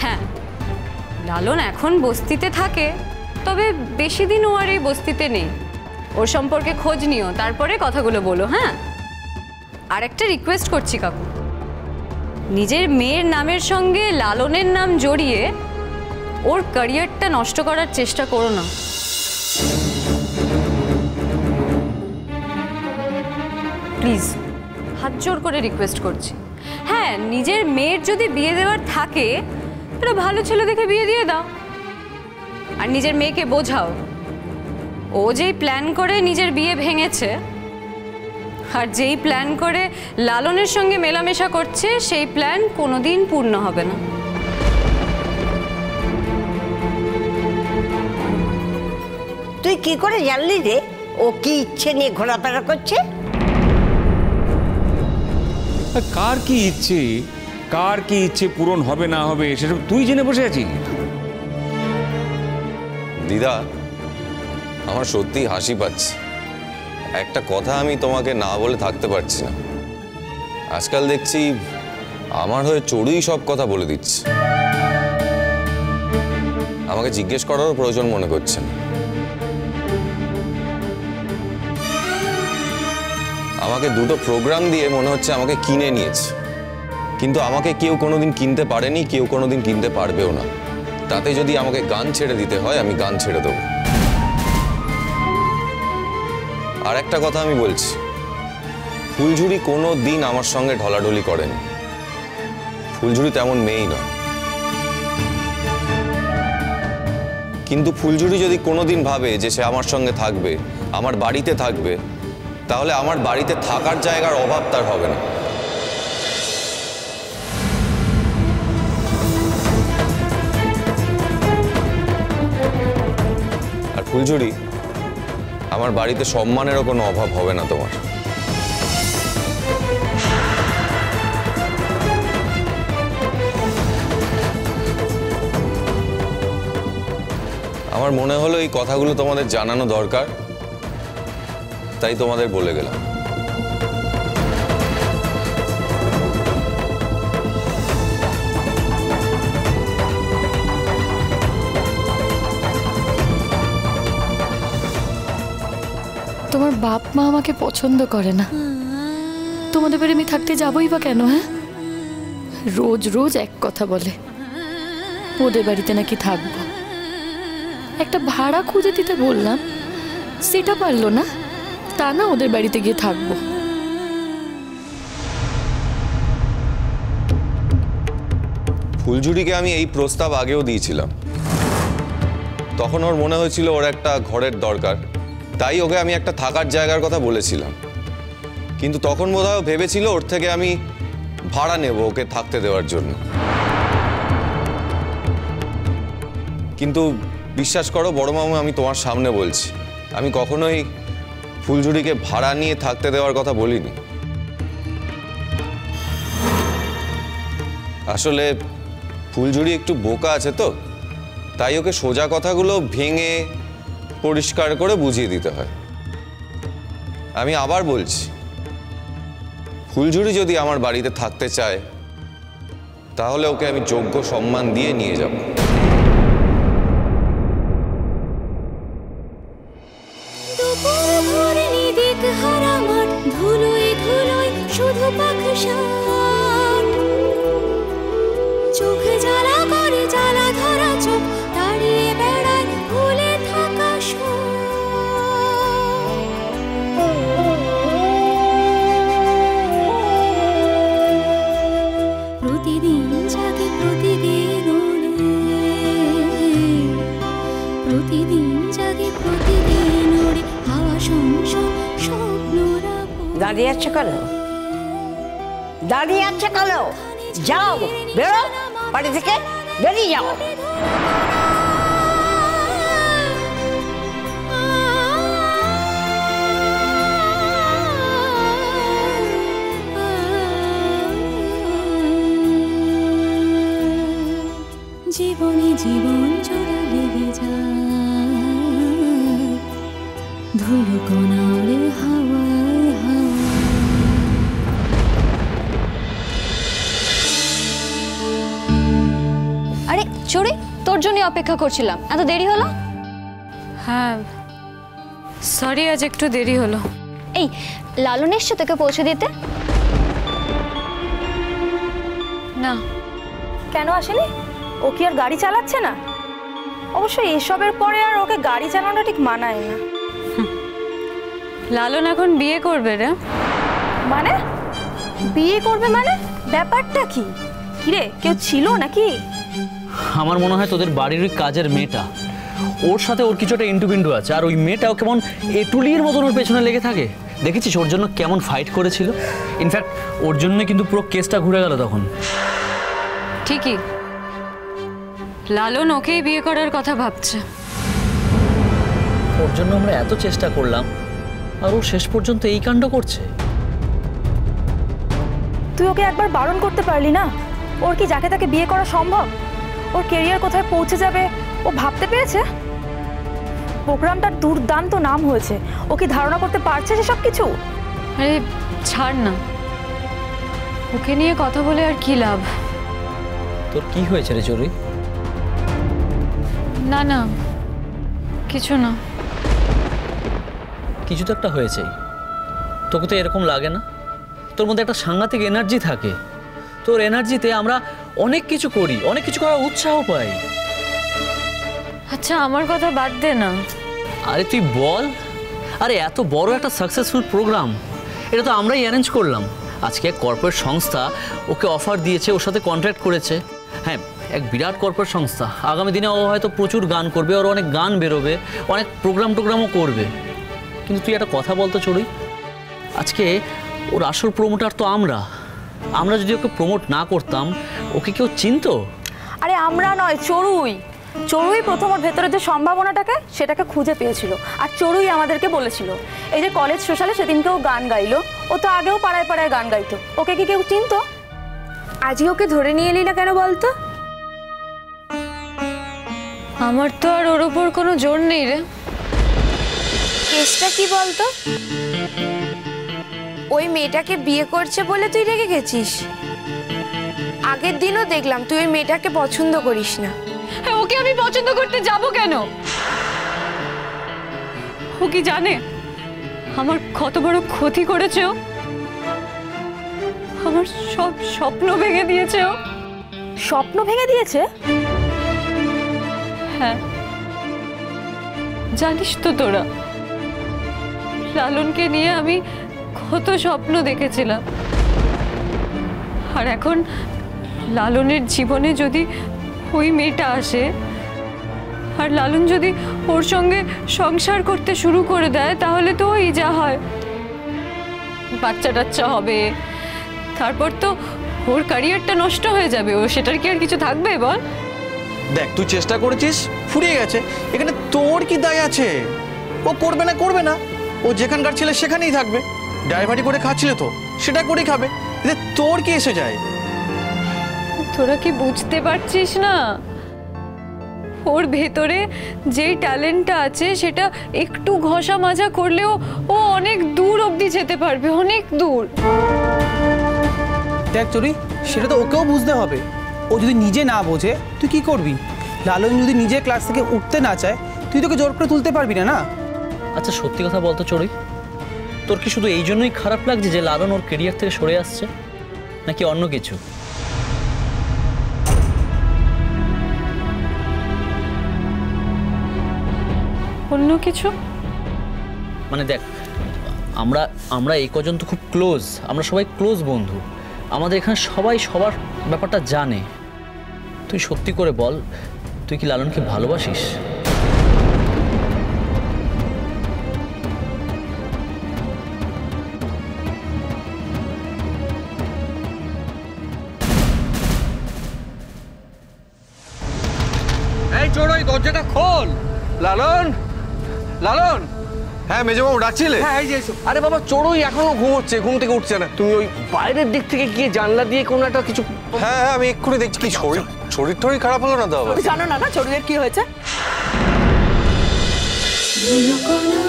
হ্যাঁ, লালন এখন বস্তিতে থাকে, তবে বেশি দিন ও আর এই বস্তিতে নেই। ওর সম্পর্কে খোঁজ নিও, তারপরে কথাগুলো বলো। হ্যাঁ, আর একটা রিকোয়েস্ট করছি কাকু, নিজের মেয়ের নামের সঙ্গে লালনের নাম জড়িয়ে ওর ক্যারিয়ারটা নষ্ট করার চেষ্টা করো না। প্লিজ, হাত জোর করে রিকোয়েস্ট করছি। হ্যাঁ, নিজের মেয়ের যদি বিয়ে দেওয়ার থাকে একটা ভালো ছেলে দেখে বিয়ে দিয়ে দাও, আর নিজের মেয়েকে বোঝাও ও যেই প্ল্যান করে নিজের বিয়ে ভেঙেছে আর যেই প্ল্যান করে লালনের সঙ্গে মেলামেশা করছে সেই প্ল্যান কোনোদিন পূর্ণ হবে না। তুই কি করে জানলি রে ও কি ইচ্ছে নিয়ে ঘোরাফেরা করছে? কার কি ইচ্ছে পূরণ হবে না হবে সেসব তুই জেনে বসে আছিস? দিদা, আমার সত্যি হাসি পাচ্ছে। একটা কথা আমি তোমাকে না বলে থাকতে পারছি না। আজকাল দেখছি আমার হয়ে চড়ুই সব কথা বলে দিচ্ছে। আমাকে জিজ্ঞেস করারও প্রয়োজন মনে করছে না। আমাকে দুটো প্রোগ্রাম দিয়ে মনে হচ্ছে আমাকে কিনে নিয়েছে, কিন্তু আমাকে কেউ কোনোদিন কিনতে পারেনি, কেউ কোনোদিন কিনতে পারবেও না। তাতে যদি আমাকে গান ছেড়ে দিতে হয় আমি গান ছেড়ে দেবো। আর একটা কথা আমি বলছি, ফুলঝুরি কোনো দিন আমার সঙ্গে ঢলাঢলি করেনি। ফুলঝুরি তেমন মেয়েই নয়, কিন্তু ফুলঝুরি যদি কোনোদিন ভাবে যে সে আমার সঙ্গে থাকবে, আমার বাড়িতে থাকবে, তাহলে আমার বাড়িতে থাকার জায়গার অভাব তার হবে না। আর ফুলঝুরি, আমার বাড়িতে সম্মানেরও কোনো অভাব হবে না তোমার। আমার মনে হলো এই কথাগুলো তোমাদের জানানো দরকার, তাই তোমাদের বলে গেলাম। তোমার বাপ মা আমাকে পছন্দ করে না, তোমাদের বাড়ি আমি থাকতে যাবই বা কেন? হ্যাঁ, রোজ রোজ এক কথা বলে, ওদের বাড়িতে নাকি থাকবো। একটা ভাড়া খুঁজে দিতে বললাম, সেটা পারলো না, তা না ওদের বাড়িতে গিয়ে থাকবো। ফুলঝুরিকে আমি এই প্রস্তাব আগেও দিয়েছিলাম। তখন ওর মনে হয়েছিল ওর একটা ঘরের দরকার, তাই ওকে আমি একটা থাকার জায়গার কথা বলেছিলাম। কিন্তু তখন বোধহয় ভেবেছিল ওর থেকে আমি ভাড়া নেব ওকে থাকতে দেওয়ার জন্য। কিন্তু বিশ্বাস করো বড় মামু, আমি তোমার সামনে বলছি, আমি কখনোই ফুলঝুরিকে ভাড়া নিয়ে থাকতে দেওয়ার কথা বলিনি। আসলে ফুলঝুরি একটু বোকা আছে তো, তাই ওকে সোজা কথাগুলো ভেঙে পরিষ্কার করে বুঝিয়ে দিতে হয়। আমি আবার বলছি, ফুলঝুরি যদি আমার বাড়িতে থাকতে চায় তাহলে ওকে আমি যোগ্য সম্মান দিয়ে নিয়ে যাব। শুধু চোখে জ্বালা করে জ্বালা ধরা চোখ দাঁড়িয়ে বেড়ায় ভুলে থাকা প্রতিদিন জাগে প্রতিদিন প্রতিদিন জাগে প্রতিদিন ওরে হাওয়া সংসার স্বপ্নরা। দাঁড়িয়ে আছে কেন? দাঁড়িয়ে আছে কেন? যাও, বেরো বাড়ি থেকে, বেরিয়ে যাও। জীবনে জীবন জোড়া লেগে যায়, ধুলো কণা ওরে হাওয়ায় হাওয়ায়। আরে আরে চড়ুই, তোর জন্য অপেক্ষা করছিলাম, এত দেরি হলো? হ্যাঁ সরি, আজ একটু দেরি হলো। এই লালন এসছে তোকে পৌঁছে দিতে? না। কেন আসেনি? ও কি আর গাড়ি চালাচ্ছে না? অবশ্য এসবের পরে আর ওকে গাড়ি চালানোটা ঠিক মানায় না। লালন এখন বিয়ে করবে রে। মানে বিয়ে করবে মানে? ব্যাপারটা কি? কিরে, কেউ ছিল নাকি? আমার মনে হয় তোদের বাড়ির ওই কাজের মেয়েটা, ওর সাথে ওর কিছু একটা ইন্টু আছে। আর ওই মেয়েটাও কেমন এটুলির মতন ওর পেছনে লেগে থাকে। দেখেছিস ওর জন্য কেমন ফাইট করেছিল? ইনফ্যাক্ট ওর জন্য কিন্তু পুরো কেসটা ঘুরে গেল তখন। ঠিকই, লালন ওকেই বিয়ে করার কথা ভাবছে। ওর জন্য আমরা এত চেষ্টা করলাম আর ও শেষ পর্যন্ত এই কাণ্ড করছে। তুই ওকে একবার বারণ করতে পারলি না? ওর কি যাকে তাকে বিয়ে করা সম্ভব? ওর কেরিয়ার কোথায় পৌঁছে যাবে ও ভাবতে পেরেছে? প্রোগ্রামটার দুর্দান্ত নাম হয়েছে, ও কি ধারণা করতে পারছে সেসব কিছু? আরে ছাড় না, ওকে নিয়ে কথা বলে আর কি লাভ? তোর কি হয়েছে রে চড়ুই? না না কিছু না। কিছু তো একটা হয়েছেই। তোকে তো এরকম লাগে না? তোর মধ্যে একটা সাংঘাতিক এনার্জি থাকে। তোর এনার্জিতে আমরা অনেক কিছু করি, অনেক কিছু করার উৎসাহ পাই। আচ্ছা আমার কথা বাদ দে না। আরে তুই বল। আরে এত বড় একটা সাকসেসফুল প্রোগ্রাম, এটা তো আমরাই অ্যারেঞ্জ করলাম। আজকে এক কর্পোরেট সংস্থা ওকে অফার দিয়েছে, ওর সাথে কন্ট্রাক্ট করেছে। হ্যাঁ, এক বিরাট কর্পোরেট সংস্থা। আগামী দিনে ও হয়তো প্রচুর গান করবে, ওর অনেক গান বেরোবে, অনেক প্রোগ্রামও করবে। কিন্তু তুই একটা কথা বলতো চড়ুই, আজকে ওর আসল প্রমোটার তো আমরা যদি ওকে প্রমোট না করতাম ওকে কেউ চিনতো? আরে আমরা নয়, চড়ুই। চড়ুই প্রথম ওর ভেতরে যে সম্ভাবনাটাকে সেটাকে খুঁজে পেয়েছিল, আর চড়ুই আমাদেরকে বলেছিল। এই যে কলেজ সোশ্যালে সেদিনকেও গান গাইলো, ও তো আগেও পাড়ায় পাড়ায় গান গাইতো, ওকে কি কেউ চিনতো? আজকে ওকে ধরে নিয়ে এলি না কেন বলতো? আমার তো আর ওর ওপর কোনো জোর নেই রে। কেসটা কি বলতো? ওই মেয়েটাকে বিয়ে করছে বলে তুই রেগে গেছিস? আগের দিনও দেখলাম তুই ওই মেয়েটাকে পছন্দ করিস না। হ্যাঁ, ওকে আমি পছন্দ করতে যাব কেন? ও কি জানে আমার কত বড় ক্ষতি করেছে? ও আমার সব স্বপ্ন ভেঙে দিয়েছে। ও স্বপ্ন ভেঙে দিয়েছে? হ্যাঁ, জানিস তো তোরা, লালনকে নিয়ে আমি কত স্বপ্ন দেখেছিলাম। আর এখন লালনের জীবনে যদি ওই মেয়েটা আসে আর লালন যদি ওর সঙ্গে সংসার করতে শুরু করে দেয়, তাহলে তো ওই যা হয়, বাচ্চা টাচ্চা হবে, তারপর তো ওর ক্যারিয়ারটা নষ্ট হয়ে যাবে। ও সেটার কি আর কিছু থাকবে বল? দেখ, তুই চেষ্টা করেছিস, ফুরিয়ে গেছে। এখানে তোর কি দায় আছে? ও করবে না, ও যেখানকার ছেলে সেখানেই থাকবে। ড্রাইভারি করে খাচ্ছিল তো, সেটা করে খাবে। এতে তোর কি এসে যায়? তোরা কি বুঝতে পারছিস না? ওর ভেতরে যেই ট্যালেন্টটা আছে সেটা একটু ঘষা মাজা করলেও ও অনেক দূর অবধি যেতে পারবে, অনেক দূর। দেখ চড়ুই, সেটা তো ওকেও বুঝতে হবে। ও যদি নিজে না বোঝে তুই কি করবি? লালন যদি নিজে ক্লাস থেকে উঠতে না চায়, তুই তোকে জোর করে তুলতে পারবি না। আচ্ছা সত্যি কথা বলতো চড়ুই, তোর কি শুধু এই জন্যই খারাপ লাগছে যে লালন ওর কেরিয়ার থেকে সরে আসছে, নাকি অন্য কিছু? অন্য কিছু মানে দেখ, আমরা এই কজন তো খুব ক্লোজ, আমরা সবাই ক্লোজ বন্ধু। আমাদের এখানে সবাই সবার ব্যাপারটা জানে। তুই সত্যি করে বল, তুই কি লালনকে ভালোবাসিস? এই চড়ুই, দরজাটা খোল। লালন, লালন। হ্যাঁ মেজবাবু, ডাকছিলে? হ্যাঁ, এই যে এসো। আরে বাবা, চড়ুই এখনো ঘুমোচ্ছে, ঘুম থেকে উঠছে না। তুমি ওই বাইরের দিক থেকে গিয়ে জানলা দিয়ে কোনো একটা কিছু। হ্যাঁ আমি এক্ষুনি দেখছি। কি শরীর টরীর খারাপ হলো না তো আবার? জানো না চড়ুইয়ের কি হয়েছে? ধুলো কণা